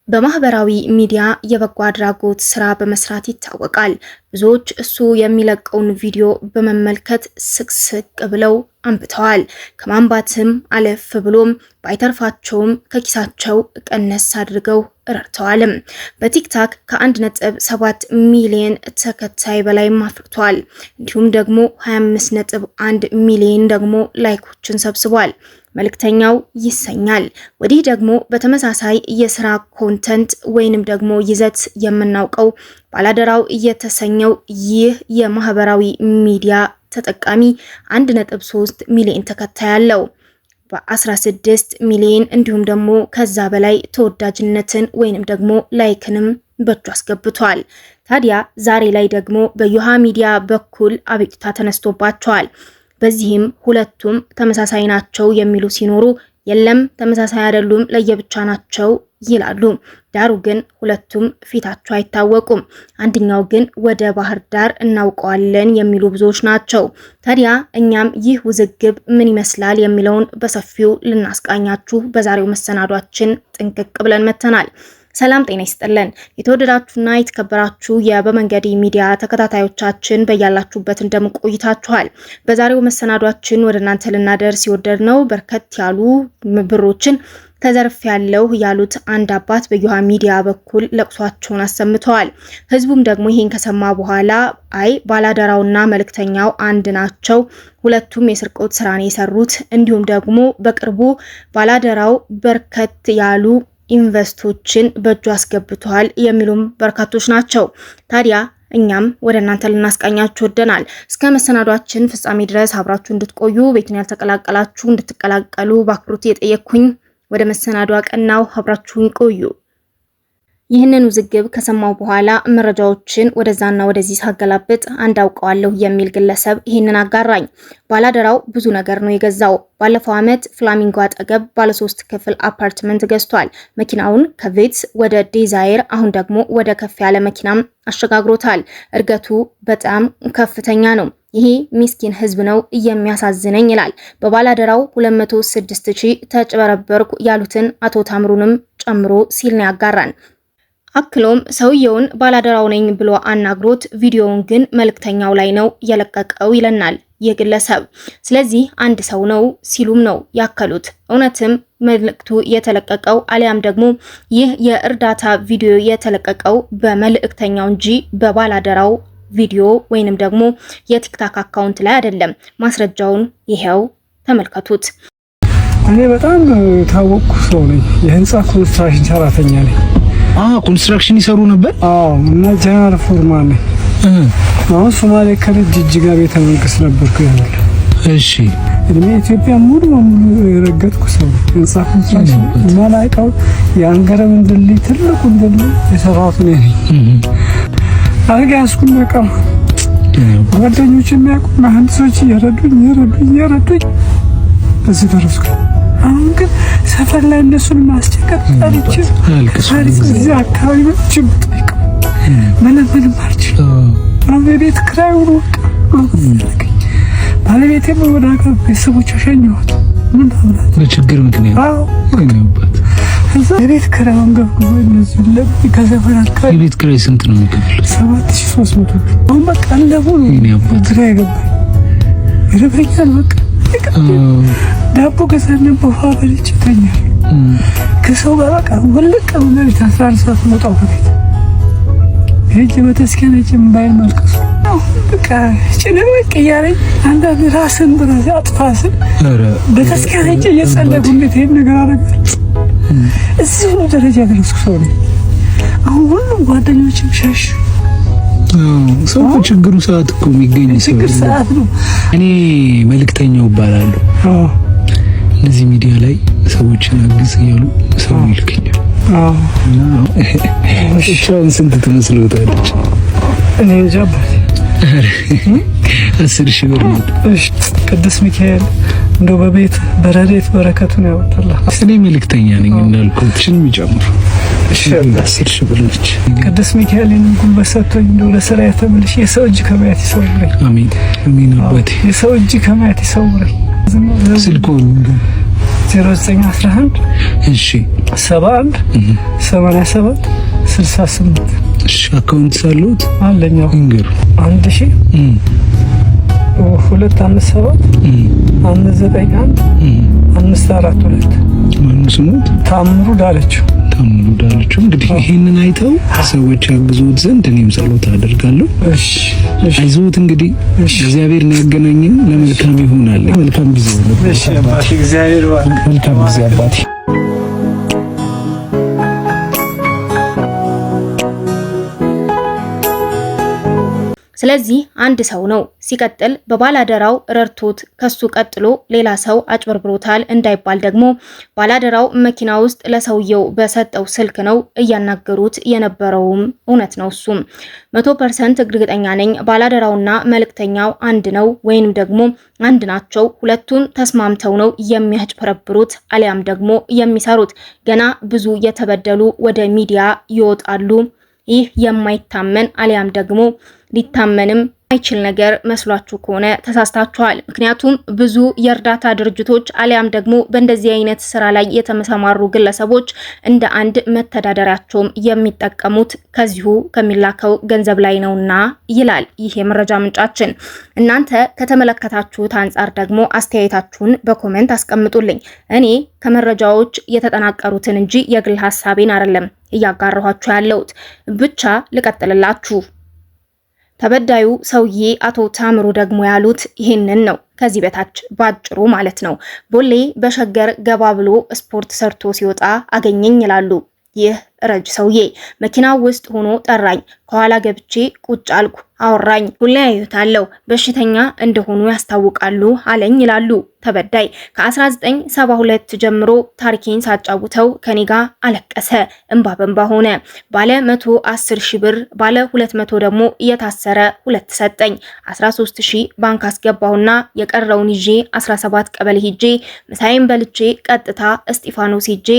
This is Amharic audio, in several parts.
በማህበራዊ ሚዲያ የበጎ አድራጎት ስራ በመስራት ይታወቃል። ብዙዎች እሱ የሚለቀውን ቪዲዮ በመመልከት ስቅስቅ ብለው አንብተዋል። ከማንባትም አለፍ ብሎም ባይተርፋቸውም ከኪሳቸው ቀነስ አድርገው ረድተዋል። በቲክታክ ከ1.7 ሚሊዮን ተከታይ በላይ አፍርቷል። እንዲሁም ደግሞ 25.1 ሚሊዮን ደግሞ ላይኮችን ሰብስቧል። መልእክተኛው ይሰኛል። ወዲህ ደግሞ በተመሳሳይ የስራ ኮንተንት ወይንም ደግሞ ይዘት የምናውቀው ባላደራው እየተሰኘው ይህ የማህበራዊ ሚዲያ ተጠቃሚ 1.3 ሚሊዮን ተከታይ ያለው በ16 ሚሊዮን እንዲሁም ደግሞ ከዛ በላይ ተወዳጅነትን ወይንም ደግሞ ላይክንም በእጁ አስገብቷል። ታዲያ ዛሬ ላይ ደግሞ በዮሃ ሚዲያ በኩል አቤቱታ ተነስቶባቸዋል። በዚህም ሁለቱም ተመሳሳይ ናቸው የሚሉ ሲኖሩ የለም ተመሳሳይ አይደሉም ለየብቻ ናቸው ይላሉ። ዳሩ ግን ሁለቱም ፊታቸው አይታወቁም። አንደኛው ግን ወደ ባህር ዳር እናውቀዋለን የሚሉ ብዙዎች ናቸው። ታዲያ እኛም ይህ ውዝግብ ምን ይመስላል የሚለውን በሰፊው ልናስቃኛችሁ በዛሬው መሰናዷችን ጥንቅቅ ብለን መተናል። ሰላም ጤና ይስጥልን። የተወደዳችሁና የተከበራችሁ የበመንገድ ሚዲያ ተከታታዮቻችን በያላችሁበት እንደምቆይታችኋል። በዛሬው መሰናዷችን ወደ እናንተ ልናደርስ የወደድነው በርከት ያሉ ብሮችን ተዘርፍ ያለው ያሉት አንድ አባት በዮሃ ሚዲያ በኩል ለቅሷቸውን አሰምተዋል። ህዝቡም ደግሞ ይሄን ከሰማ በኋላ አይ ባላደራውና መልእክተኛው አንድ ናቸው፣ ሁለቱም የስርቆት ስራን የሰሩት እንዲሁም ደግሞ በቅርቡ ባላደራው በርከት ያሉ ኢንቨስቶችን በእጁ አስገብቷል የሚሉም በርካቶች ናቸው። ታዲያ እኛም ወደ እናንተ ልናስቃኛችሁ ወደናል። እስከ መሰናዷችን ፍጻሜ ድረስ አብራችሁ እንድትቆዩ ቤቱን ያልተቀላቀላችሁ እንድትቀላቀሉ በአክብሮት የጠየቅኩኝ ወደ መሰናዷ ቀናው አብራችሁን ቆዩ። ይህንን ውዝግብ ከሰማው በኋላ መረጃዎችን ወደዛና ወደዚህ ሳገላብጥ አንድ አውቀዋለሁ የሚል ግለሰብ ይህንን አጋራኝ። ባላደራው ብዙ ነገር ነው የገዛው። ባለፈው ዓመት ፍላሚንጎ አጠገብ ባለ3 ክፍል አፓርትመንት ገዝቷል። መኪናውን ከቬትስ ወደ ዲዛይር አሁን ደግሞ ወደ ከፍ ያለ መኪናም አሸጋግሮታል። እርገቱ በጣም ከፍተኛ ነው። ይሄ ሚስኪን ህዝብ ነው የሚያሳዝነኝ ይላል። በባላደራው 206,000 ተጭበረበርኩ ያሉትን አቶ ታምሩንም ጨምሮ ሲል ነው ያጋራን። አክሎም ሰውየውን ባላደራው ነኝ ብሎ አናግሮት ቪዲዮውን ግን መልእክተኛው ላይ ነው የለቀቀው ይለናል የግለሰብ። ስለዚህ አንድ ሰው ነው ሲሉም ነው ያከሉት። እውነትም መልእክቱ የተለቀቀው አሊያም ደግሞ ይህ የእርዳታ ቪዲዮ የተለቀቀው በመልእክተኛው እንጂ በባላደራው ቪዲዮ ወይንም ደግሞ የቲክታክ አካውንት ላይ አይደለም። ማስረጃውን ይሄው ተመልከቱት። እኔ በጣም ታወቅኩ ሰው ነኝ። የህንጻ ኮንስትራክሽን ሰራተኛ ነኝ። ኮንስትራክሽን ይሰሩ ነበር። እና ጀነራል ፎርማን ነኝ። አሁን ሶማሌ ክልል ጅጅጋ ቤተ መንግስት ነበርኩ ያለው። እሺ እድሜ ኢትዮጵያ ሙሉ በሙሉ የረገጥኩ ሰው ህንጻ ኮንስትራክሽን ማላውቀው የአንገረብ ድልድይ ትልቁን ድልድይ የሰራሁት ነኝ። አርጋስኩ መቀም ጓደኞች የሚያውቁ መሀንዲሶች እየረዱኝ እዚህ ደረስኩ። አሁን ግን ሰፈር ላይ እነሱን ማስቸገር ጠልቼ እዚህ አካባቢ መጥቼም ጠይቀው ምንም አልችልም። አሁን የቤት ኪራይ ባለቤቴም ወደ ሀገር ቤተሰቦቿ ሸኘኋት። ምን ታምናለህ? በችግር ምክንያት የቤት ኪራዩን ገብቶ እነዚህ ለምን ከሰፈር አካባቢ የቤት ኪራይ ስንት ነው የሚከፍለው? 7,300 ብር። አሁን በቃ ለምን ግራ ይገባል። ይረበኛል በቃ ዳቦ ገዛን በኋላ በልቼ ተኛለሁ። ከሰው ጋር በቃ ወለቀ ማለት 11 ሰዓት መጣው ቤት ሄጄ በተስኪያን ጭምባይል መልቀስ በቃ ጭንቅ እያለኝ አንዳንድ ራስን ብለህ አጥፋስን በተስኪያን እየጸለጉለት ይሄን ነገር አደረጋል። እዚህ ነው ደረጃ ደረስኩ ሰው ነኝ። አሁን ሁሉም ጓደኞችም ሸሽ ሰው ችግሩ ሰዓት እኮ የሚገኝ ችግር ሰዓት ነው። እኔ መልእክተኛው እባላለሁ። እዚህ ሚዲያ ላይ ሰዎችን አግዝ እያሉ ሰው ይልከኛል። እሷን ስንት ትመስሎታለች? እኔ እንጃ 10,000 ብር ነው። እሺ ቅዱስ ሚካኤል እንደው በቤት በረዴት በረከቱን ያወጣልህ። እኔ መልእክተኛ ነኝ እንዳልኩት ሽን ይጨምሩ። እሺ 10,000 ብር ነች። ቅዱስ ሚካኤልን ጉልበት ሰጥቶኝ እንደው ለስራ የተመለሽ የሰው እጅ ከማየት ይሰውረኝ። አሜን አሜን። አባቴ የሰው እጅ ከማየት ይሰውረኝ። ስልኩን 0911 እሺ 71 87 68 እሺ አካውንት ሳሉት አለኛው እንግሩ 1000 257 591 542 ማን ስሙት? ታምሩ ዳለችው። እንግዲህ ይሄንን አይተው ሰዎች ያግዙት ዘንድ እኔም ጸሎት አደርጋለሁ። እሺ አይዞት እንግዲህ እግዚአብሔር ነው ያገናኘን፣ ለመልካም ይሆናል። መልካም ጊዜ ነው። እሺ አባቴ እግዚአብሔር መልካም ጊዜ አባቴ። ስለዚህ አንድ ሰው ነው። ሲቀጥል በባላደራው ረድቶት ከሱ ቀጥሎ ሌላ ሰው አጭበርብሮታል እንዳይባል ደግሞ ባላደራው መኪና ውስጥ ለሰውየው በሰጠው ስልክ ነው እያናገሩት የነበረውም እውነት ነው። እሱም 100% እርግጠኛ ነኝ ባላደራውና መልእክተኛው አንድ ነው ወይንም ደግሞ አንድ ናቸው። ሁለቱም ተስማምተው ነው የሚያጭበረብሩት አሊያም ደግሞ የሚሰሩት። ገና ብዙ የተበደሉ ወደ ሚዲያ ይወጣሉ። ይህ የማይታመን አሊያም ደግሞ ሊታመንም አይችል ነገር መስሏችሁ ከሆነ ተሳስታችኋል። ምክንያቱም ብዙ የእርዳታ ድርጅቶች አሊያም ደግሞ በእንደዚህ አይነት ስራ ላይ የተሰማሩ ግለሰቦች እንደ አንድ መተዳደሪያቸውም የሚጠቀሙት ከዚሁ ከሚላከው ገንዘብ ላይ ነውና ይላል ይህ የመረጃ ምንጫችን። እናንተ ከተመለከታችሁት አንጻር ደግሞ አስተያየታችሁን በኮሜንት አስቀምጡልኝ። እኔ ከመረጃዎች የተጠናቀሩትን እንጂ የግል ሐሳቤን አይደለም እያጋራኋችሁ ያለሁት። ብቻ ልቀጥልላችሁ። ተበዳዩ ሰውዬ አቶ ታምሩ ደግሞ ያሉት ይህንን ነው። ከዚህ በታች ባጭሩ ማለት ነው። ቦሌ በሸገር ገባ ብሎ ስፖርት ሰርቶ ሲወጣ አገኘኝ ይላሉ። ይህ ረጅ ሰውዬ መኪናው ውስጥ ሆኖ ጠራኝ። ከኋላ ገብቼ ቁጭ አልኩ። አወራኝ። ሁሌ አዩታለሁ፣ በሽተኛ እንደሆኑ ያስታውቃሉ አለኝ ይላሉ ተበዳይ። ከ1972 ጀምሮ ታሪኬን ሳጫውተው ከኔ ጋር አለቀሰ። እንባ በንባ ሆነ። ባለ 110,000 ብር ባለ 200 ደግሞ እየታሰረ 2 ሰጠኝ። 13,000 ባንክ አስገባሁና የቀረውን ይዤ 17 ቀበሌ ሂጄ ምሳዬን በልቼ ቀጥታ እስጢፋኖስ ሂጄ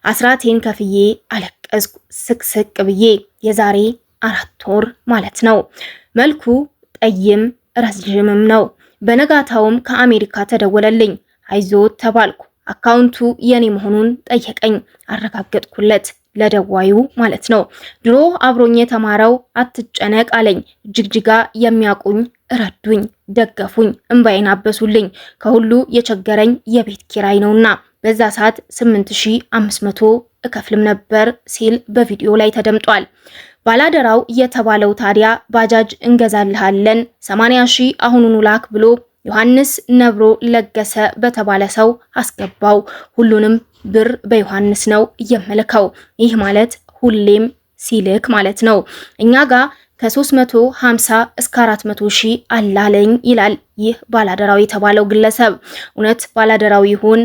አስራቴን ከፍዬ አለቀስኩ ስቅስቅ ብዬ። የዛሬ 4 ወር ማለት ነው። መልኩ ጠይም ረጅምም ነው። በነጋታውም ከአሜሪካ ተደወለልኝ። አይዞት ተባልኩ። አካውንቱ የኔ መሆኑን ጠየቀኝ። አረጋገጥኩለት፣ ለደዋዩ ማለት ነው። ድሮ አብሮኝ የተማረው አትጨነቅ አለኝ። ጅግጅጋ የሚያቁኝ ረዱኝ፣ ደገፉኝ፣ እንባዬን አበሱልኝ። ከሁሉ የቸገረኝ የቤት ኪራይ ነውና በዛ ሰዓት 8500 እከፍልም ነበር ሲል በቪዲዮ ላይ ተደምጧል። ባላደራው የተባለው ታዲያ ባጃጅ እንገዛልሃለን 80,000 አሁኑኑ ላክ ብሎ ዮሐንስ ነብሮ ለገሰ በተባለ ሰው አስገባው። ሁሉንም ብር በዮሐንስ ነው የመለከው። ይህ ማለት ሁሌም ሲልክ ማለት ነው። እኛ ጋር ከ350 እስከ 400,000 አላለኝ ይላል ይህ ባላደራው የተባለው ግለሰብ። እውነት ባላደራው ይሁን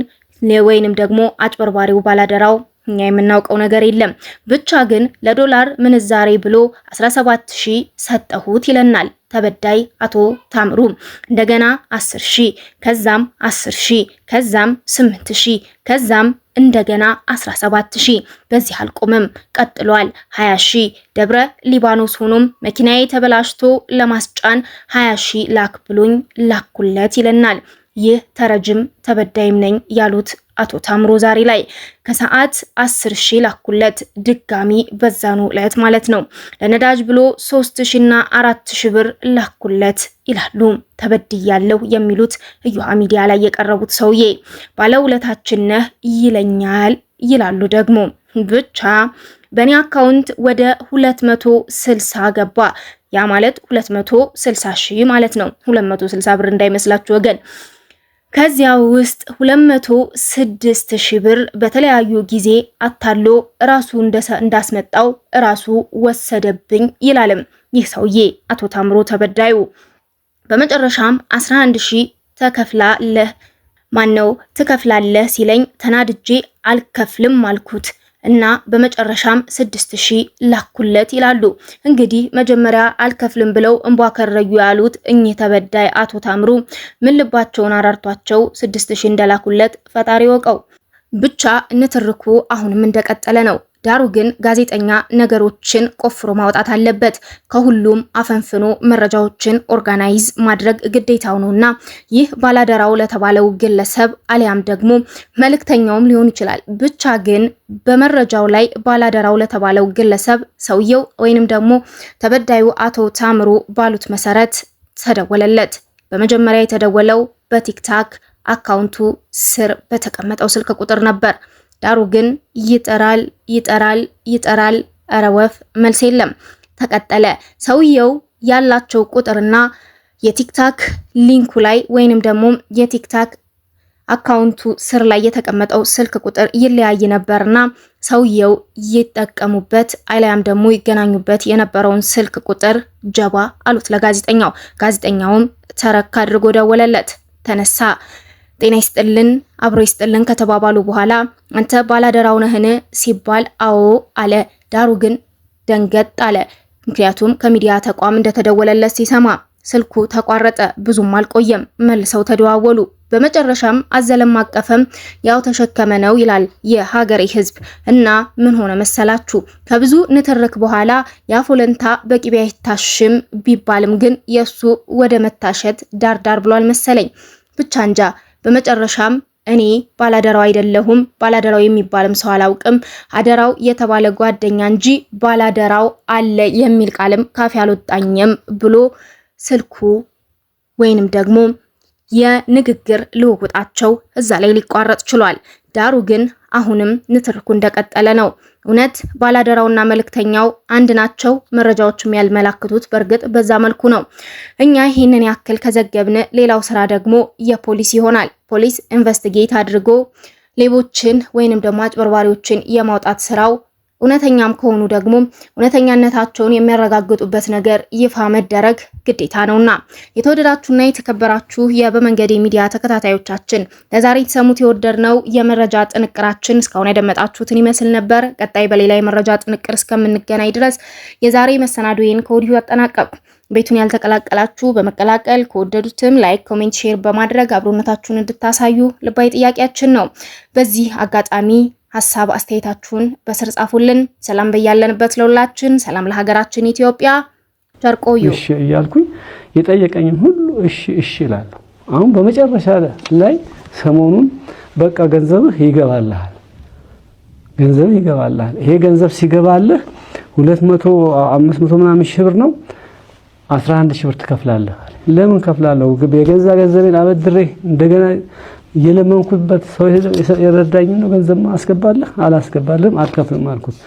ወይንም ደግሞ አጭበርባሪው ባላደራው እኛ የምናውቀው ነገር የለም። ብቻ ግን ለዶላር ምንዛሬ ብሎ 17,000 ሰጠሁት ይለናል ተበዳይ አቶ ታምሩ። እንደገና 10,000 ከዛም 10,000 ከዛም 8,000 ከዛም እንደገና 17,000። በዚህ አልቆመም፣ ቀጥሏል። 20,000 ደብረ ሊባኖስ ሆኖም መኪናዬ ተበላሽቶ ለማስጫን 20,000 ላክ ብሎኝ ላኩለት ይለናል። ይህ ተረጅም ተበዳይም ነኝ ያሉት አቶ ታምሮ ዛሬ ላይ ከሰዓት 10,000 ላኩለት፣ ድጋሚ በዛኑ ዕለት ማለት ነው። ለነዳጅ ብሎ 3,000 እና 4,000 ብር ላኩለት ይላሉ ተበድያለሁ የሚሉት እዩሃ ሚዲያ ላይ የቀረቡት ሰውዬ። ባለውለታችን ነህ ይለኛል ይላሉ ደግሞ። ብቻ በእኔ አካውንት ወደ 260 ገባ። ያ ማለት 260,000 ማለት ነው። 260 ብር እንዳይመስላችሁ ወገን። ከዚያ ውስጥ 206,000 ብር በተለያዩ ጊዜ አታሎ ራሱ እንዳስመጣው ራሱ ወሰደብኝ ይላልም ይህ ሰውዬ አቶ ታምሮ ተበዳዩ። በመጨረሻም 11,000 ትከፍላለህ ሲለኝ ተናድጄ አልከፍልም አልኩት እና በመጨረሻም 6,000 ላኩለት ይላሉ። እንግዲህ መጀመሪያ አልከፍልም ብለው እንቧ ከረዩ ያሉት እኚህ ተበዳይ አቶ ታምሩ ምን ልባቸውን አራርቷቸው 6,000 እንደላኩለት ፈጣሪ ወቀው። ብቻ ንትርኩ አሁንም እንደቀጠለ ነው። ዳሩ ግን ጋዜጠኛ ነገሮችን ቆፍሮ ማውጣት አለበት። ከሁሉም አፈንፍኖ መረጃዎችን ኦርጋናይዝ ማድረግ ግዴታው ነውና ይህ ባላደራው ለተባለው ግለሰብ አሊያም ደግሞ መልእክተኛውም ሊሆን ይችላል። ብቻ ግን በመረጃው ላይ ባላደራው ለተባለው ግለሰብ ሰውየው ወይንም ደግሞ ተበዳዩ አቶ ታምሩ ባሉት መሰረት ተደወለለት። በመጀመሪያ የተደወለው በቲክታክ አካውንቱ ስር በተቀመጠው ስልክ ቁጥር ነበር። ዳሩ ግን ይጠራል ኧረ ወፍ መልስ የለም። ተቀጠለ። ሰውየው ያላቸው ቁጥርና የቲክታክ ሊንኩ ላይ ወይንም ደግሞ የቲክታክ አካውንቱ ስር ላይ የተቀመጠው ስልክ ቁጥር ይለያይ ነበርና ሰውየው ይጠቀሙበት አሊያም ደግሞ ይገናኙበት የነበረውን ስልክ ቁጥር ጀባ አሉት ለጋዜጠኛው። ጋዜጠኛውም ተረካ አድርጎ ደወለለት። ተነሳ። ጤና ይስጥልን አብሮ ይስጥልን ከተባባሉ በኋላ አንተ ባላደራው ነህን ሲባል አዎ አለ። ዳሩ ግን ደንገጥ አለ። ምክንያቱም ከሚዲያ ተቋም እንደተደወለለት ሲሰማ ስልኩ ተቋረጠ። ብዙም አልቆየም፣ መልሰው ተደዋወሉ። በመጨረሻም አዘለም አቀፈም ያው ተሸከመ ነው ይላል የሀገሬ ሕዝብ። እና ምን ሆነ መሰላችሁ? ከብዙ ንትርክ በኋላ ያፎለንታ በቂቤ አይታሽም ቢባልም ግን የሱ ወደ መታሸት ዳርዳር ብሏል መሰለኝ። ብቻ እንጃ። በመጨረሻም እኔ ባላደራው አይደለሁም፣ ባላደራው የሚባልም ሰው አላውቅም፣ አደራው የተባለ ጓደኛ እንጂ ባላደራው አለ የሚል ቃልም ካፌ አልወጣኝም ብሎ ስልኩ ወይንም ደግሞ የንግግር ልውውጣቸው እዛ ላይ ሊቋረጥ ችሏል። ዳሩ ግን አሁንም ንትርኩ እንደቀጠለ ነው። እውነት ባላደራውና መልእክተኛው አንድ ናቸው? መረጃዎችም ያልመላክቱት በእርግጥ በዛ መልኩ ነው። እኛ ይህንን ያክል ከዘገብን ሌላው ስራ ደግሞ የፖሊስ ይሆናል። ፖሊስ ኢንቨስቲጌት አድርጎ ሌቦችን ወይንም ደግሞ አጭበርባሪዎችን የማውጣት ስራው እውነተኛም ከሆኑ ደግሞ እውነተኛነታቸውን የሚያረጋግጡበት ነገር ይፋ መደረግ ግዴታ ነውና የተወደዳችሁና የተከበራችሁ የበመንገድ ሚዲያ ተከታታዮቻችን ለዛሬ የተሰሙት የወደድነው የመረጃ ጥንቅራችን እስካሁን ያደመጣችሁትን ይመስል ነበር። ቀጣይ በሌላ የመረጃ ጥንቅር እስከምንገናኝ ድረስ የዛሬ መሰናዶዬን ከወዲሁ አጠናቀቅኩ። ቤቱን ያልተቀላቀላችሁ በመቀላቀል ከወደዱትም ላይክ፣ ኮሜንት፣ ሼር በማድረግ አብሮነታችሁን እንድታሳዩ ልባዊ ጥያቄያችን ነው። በዚህ አጋጣሚ ሀሳብ አስተያየታችሁን በስር ጻፉልን። ሰላም በያለንበት ለሁላችን፣ ሰላም ለሀገራችን ኢትዮጵያ። ቸርቆዩ እሺ እያልኩኝ የጠየቀኝን ሁሉ እሺ እላለሁ። አሁን በመጨረሻ ላይ ሰሞኑን በቃ ገንዘብህ ይገባልሃል፣ ይሄ ገንዘብ ሲገባልህ 200 500 ምናምን ሺህ ብር ነው 11 ሺህ ብር ትከፍላለህ። ለምን ከፍላለሁ? የገዛ ገንዘቤን አበድሬ እንደገና የለመንኩበት ሰው የረዳኝ ነው ገንዘብ አስገባለህ? አላስገባልህም፣ አልከፍልም አልኩት።